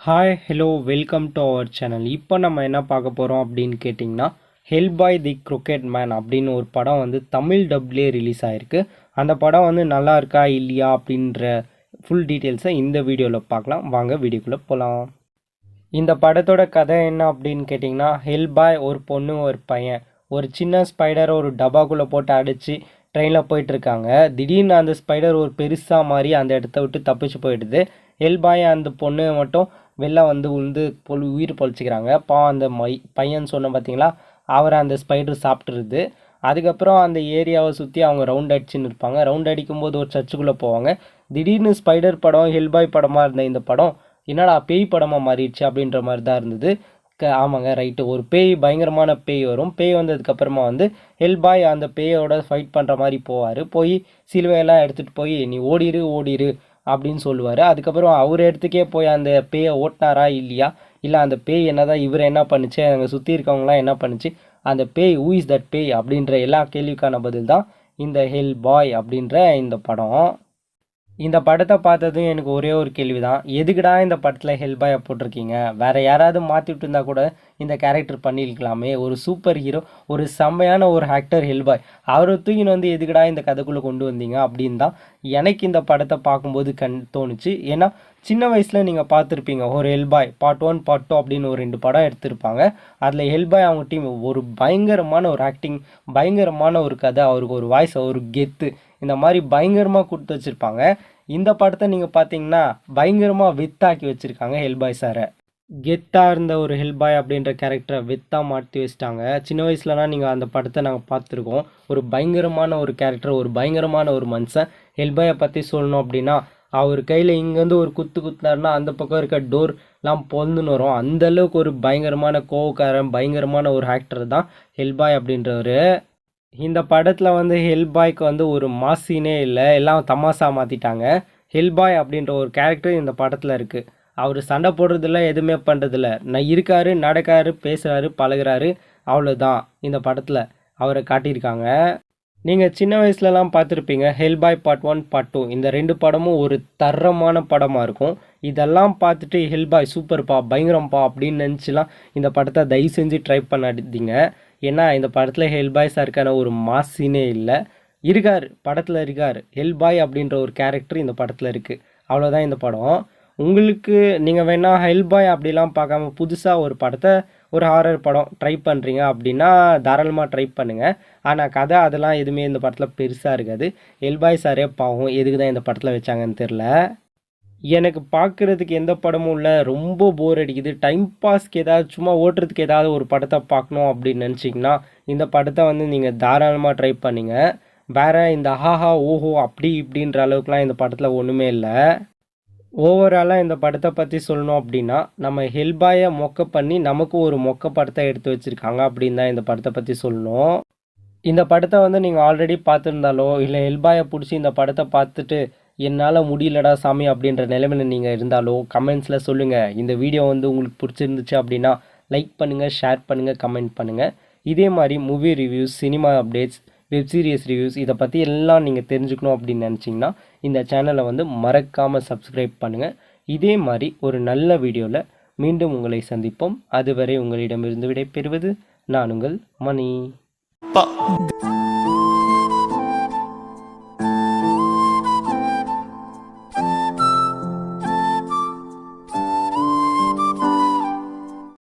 Hi hello welcome to our channel. இப்போ நம்ம என்ன பார்க்க போகிறோம் அப்படின்னு கேட்டிங்கன்னா, ஹெல்பாய் தி க்ரொக்கெட் மேன் அப்படின்னு ஒரு படம் வந்து தமிழ் டப்லேயே ரிலீஸ் ஆகிருக்கு. அந்த படம் வந்து நல்லா இருக்கா இல்லையா அப்படின்ற ஃபுல் டீட்டெயில்ஸை இந்த வீடியோவில் பார்க்கலாம். வாங்க வீடியோக்குள்ளே போகலாம். இந்த படத்தோட கதை என்ன அப்படின்னு கேட்டிங்கன்னா, ஹெல்பாய் ஒரு பொண்ணு ஒரு பையன் ஒரு சின்ன ஸ்பைடரை ஒரு டப்பாக்குள்ளே போட்டு அடித்து ட்ரெயினில் போயிட்டுருக்காங்க. திடீர்னு அந்த ஸ்பைடர் ஒரு பெருசாக மாறி அந்த இடத்த விட்டு தப்பிச்சு போயிடுது. ஹெல்பாய் அந்த பொண்ணு மட்டும் வெளில வந்து உழுந்து உயிர் பொழைச்சிக்கிறாங்க. அந்த பையன் சொன்ன பார்த்தீங்களா, அவரை அந்த ஸ்பைடர் சாப்பிட்ருது. அதுக்கப்புறம் அந்த ஏரியாவை சுற்றி அவங்க ரவுண்ட் அடிச்சுன்னு இருப்பாங்க. ரவுண்ட் அடிக்கும்போது ஒரு சர்ச்சுக்குள்ளே போவாங்க. திடீர்னு ஸ்பைடர் படம் ஹெல்பாய் படமாக இருந்த இந்த படம் என்னடா பேய் படமாக மாறிடுச்சு அப்படின்ற மாதிரி தான் இருந்தது. ஆமாங்க, ரைட்டு. ஒரு பேய், பயங்கரமான பேய் வரும். பேய் வந்ததுக்கப்புறமா வந்து ஹெல்பாய் அந்த பேயோட ஃபைட் பண்ணுற மாதிரி போய் சிலுவையெல்லாம் எடுத்துகிட்டு போய் நீ ஓடிரு அப்படின்னு சொல்லுவார். அதுக்கப்புறம் அவர் இடத்துக்கே போய் அந்த பேயை ஓட்டினாரா இல்லையா, இல்லை அந்த பேய் என்னதான் இவர் என்ன பண்ணுச்சு, அங்கே சுற்றி இருக்கவங்களாம் என்ன பண்ணுச்சு, அந்த பேய் ஹூ இஸ் தட் பேய் அப்படின்ற எல்லா கேள்விக்கான பதில் தான் இந்த ஹெல்பாய் அப்படின்ற இந்த படம். இந்த படத்தை பார்த்ததும் எனக்கு ஒரே ஒரு கேள்வி தான், எதுக்குடா இந்த படத்தில் ஹெல்பாயை போட்டிருக்கீங்க? வேறு யாராவது மாற்றிட்டு இருந்தால் கூட இந்த கேரக்டர் பண்ணியிருக்கலாமே. ஒரு சூப்பர் ஹீரோ, ஒரு செம்மையான ஒரு ஆக்டர் ஹெல்பாய், அவரை தூக்கின்னு வந்து எதுக்குடா இந்த கதைக்குள்ளே கொண்டு வந்தீங்க அப்படின்னு தான் எனக்கு இந்த படத்தை பார்க்கும்போது தோணுச்சு. ஏன்னா சின்ன வயசில் நீங்கள் பார்த்துருப்பீங்க, ஒரு ஹெல்பாய் பார்ட் 1 பார்ட் 2 அப்படின்னு ஒரு 2 படம் எடுத்திருப்பாங்க. அதில் ஹெல்பாய் அவங்க டீம் ஒரு பயங்கரமான ஒரு ஆக்டிங், பயங்கரமான ஒரு கதை, அவருக்கு ஒரு வாய்ஸ், ஒரு கெத்து, இந்த மாதிரி பயங்கரமாக கொடுத்து வச்சுருப்பாங்க. இந்த படத்தை நீங்கள் பார்த்தீங்கன்னா பயங்கரமாக வித்தாக்கி வச்சுருக்காங்க ஹெல்பாய் சாரை. கெத்தாக இருந்த ஒரு ஹெல்பாய் அப்படின்ற கேரக்டரை வித்தாக மாற்றி வச்சிட்டாங்க. சின்ன வயசுலலாம் நீங்கள் அந்த படத்தை நாங்கள் பார்த்துருக்கோம். ஒரு பயங்கரமான ஒரு கேரக்டர், ஒரு பயங்கரமான ஒரு மனுஷன். ஹெல்பாயை பற்றி சொல்லணும் அப்படின்னா, அவர் கையில் இங்கேருந்து ஒரு குத்துனாருன்னா அந்த பக்கம் இருக்க டோர்லாம் பொந்துன்னு வரும். அந்தளவுக்கு ஒரு பயங்கரமான கோவக்காரன், பயங்கரமான ஒரு ஆக்டர் தான் ஹெல்பாய் அப்படின்றவர். இந்த படத்தில் வந்து ஹெல்பாய்க்கு வந்து ஒரு மாசினே இல்லை, எல்லாம் தமாசா மாற்றிட்டாங்க. ஹெல்பாய் அப்படின்ற ஒரு கேரக்டர் இந்த படத்தில் இருக்குது. அவர் சண்டை போடுறதில்ல, எதுவுமே பண்ணுறதில்ல, இருக்காரு, நடக்காரு, பேசுகிறாரு, பழகிறாரு, அவ்வளோதான். இந்த படத்தில் அவரை காட்டியிருக்காங்க. நீங்கள் சின்ன வயசுலலாம் பார்த்துருப்பீங்க ஹெல்பாய் பார்ட் 1 பார்ட் 2 இந்த 2 படமும் ஒரு தரமான படமாக இருக்கும். இதெல்லாம் பார்த்துட்டு ஹெல்பாய் சூப்பர்ப்பா, பயங்கரம்ப்பா அப்படின்னு நினச்சிலாம் இந்த படத்தை தயவு செஞ்சு ட்ரை பண்ணாதீங்க. ஏன்னா இந்த படத்தில் ஹெல்பாய் சாருக்கான ஒரு மாசினே இல்லை. படத்தில் இருக்கார் ஹெல்பாய் அப்படின்ற ஒரு கேரக்டர் இந்த படத்தில் இருக்குது. அவ்வளோதான் இந்த படம். உங்களுக்கு நீங்கள் வேணால் ஹெல்பாய் அப்படிலாம் பார்க்காம புதுசாக ஒரு படத்தை, ஒரு ஹாரர் படம் ட்ரை பண்ணுறீங்க அப்படின்னா தாராளமாக ட்ரை பண்ணுங்கள். ஆனால் கதை அதெல்லாம் எதுவுமே இந்த படத்தில் பெருசாக இருக்காது. ஹெல்பாய் சாரே பாவம், எதுக்கு தான் இந்த படத்தில் வச்சாங்கன்னு தெரில. எனக்கு பார்க்குறதுக்கு எந்த படமும் இல்லை, ரொம்ப போர் அடிக்குது. டைம் பாஸ்க்கு ஏதாவது சும்மா ஓட்டுறதுக்கு ஏதாவது ஒரு படத்தை பார்க்கணும் அப்படின்னு நினச்சிங்கன்னா இந்த படத்தை வந்து நீங்கள் தாராளமாக ட்ரை பண்ணிங்க. வேறு இந்த ஹாஹா ஓஹோ அப்படி இப்படின்ற அளவுக்குலாம் இந்த படத்தில் ஒன்றுமே இல்லை. ஓவராலாக இந்த படத்தை பற்றி சொல்லணும் அப்படின்னா, நம்ம ஹெல்பாயை மொக்க பண்ணி நமக்கு ஒரு மொக்க படத்தை எடுத்து வச்சுருக்காங்க அப்படின்னு தான் இந்த படத்தை பற்றி சொல்லணும். இந்த படத்தை வந்து நீங்கள் ஆல்ரெடி பார்த்துருந்தாலோ, இல்லை ஹெல்பாயை பிடிச்சி இந்த படத்தை பார்த்துட்டு என்னால் முடியலடா சாமி அப்படின்ற நிலைமையில் நீங்கள் இருந்தாலோ கமெண்ட்ஸில் சொல்லுங்கள். இந்த வீடியோ வந்து உங்களுக்கு பிடிச்சிருந்துச்சு அப்படின்னா லைக் பண்ணுங்கள், ஷேர் பண்ணுங்கள், கமெண்ட் பண்ணுங்கள். இதே மாதிரி movie reviews, cinema updates, web series reviews இதை பற்றி எல்லாம் நீங்கள் தெரிஞ்சுக்கணும் அப்படின்னு நினச்சிங்கன்னா இந்த சேனலை வந்து மறக்காமல் சப்ஸ்கிரைப் பண்ணுங்கள். இதே மாதிரி ஒரு நல்ல வீடியோவில் மீண்டும் உங்களை சந்திப்போம். அதுவரை உங்களிடமிருந்து விடைபெறுவது நான் உங்கள் மணி.